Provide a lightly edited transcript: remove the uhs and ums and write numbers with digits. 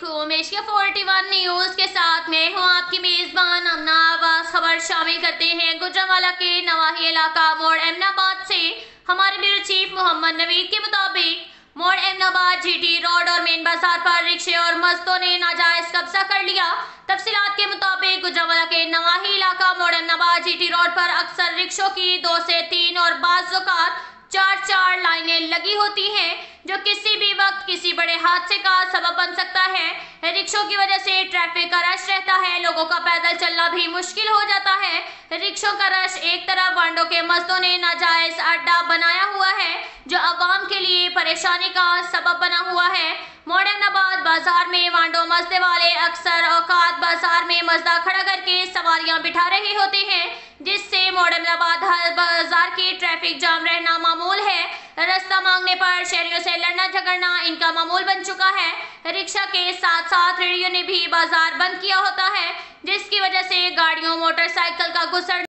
अलैकुम। Asia 41 news के साथ मैं हूं आपकी मेजबान अमना आवाज। खबर शामिल करते हैं। गुजरांवाला के नवाही इलाका मोड़ एमनाबाद से हमारे ब्यूरो चीफ मोहम्मद नवीद के मुताबिक मोड़ एमनाबाद जीटी रोड और मेन बाजार पर रिक्शे और मस्तों ने नाजायज कब्जा कर लिया। तफसीलात के मुताबिक गुजरांवाला के नवाही इलाका मोड़ एमनाबाद जीटी रोड पर अक्सर रिक्शों की 2 से 3 और बाज़ औक़ात 4 लाइनें लगी होती हैं, जो किसी भी वक्त किसी बड़े हादसे का सबब बन सकता है। रिक्शों की वजह से ट्रैफिक का रश रहता है, लोगों का पैदल चलना भी मुश्किल हो जाता है। रिक्शों का रश एक तरफ वांडों के मजदों ने नाजायज अड्डा बनाया हुआ है, जो अवाम के लिए परेशानी का सबब बना हुआ है। मोड़ एमनाबाद बाजार में वांडो मजदे वाले अक्सर औकात बाजार में मजदा खड़ा करके सवारियां बिठा रहे होते हैं, जिससे मोड़ एमनाबाद बाजार की ट्रैफिक जाम रहना मामूल है। रास्ता मांगने पर शहरियों से लड़ना झगड़ना इनका मामूल बन चुका है। रिक्शा के साथ साथ रेडियो ने भी बाजार बंद किया होता है, जिसकी वजह से गाड़ियों मोटरसाइकिल का गुजर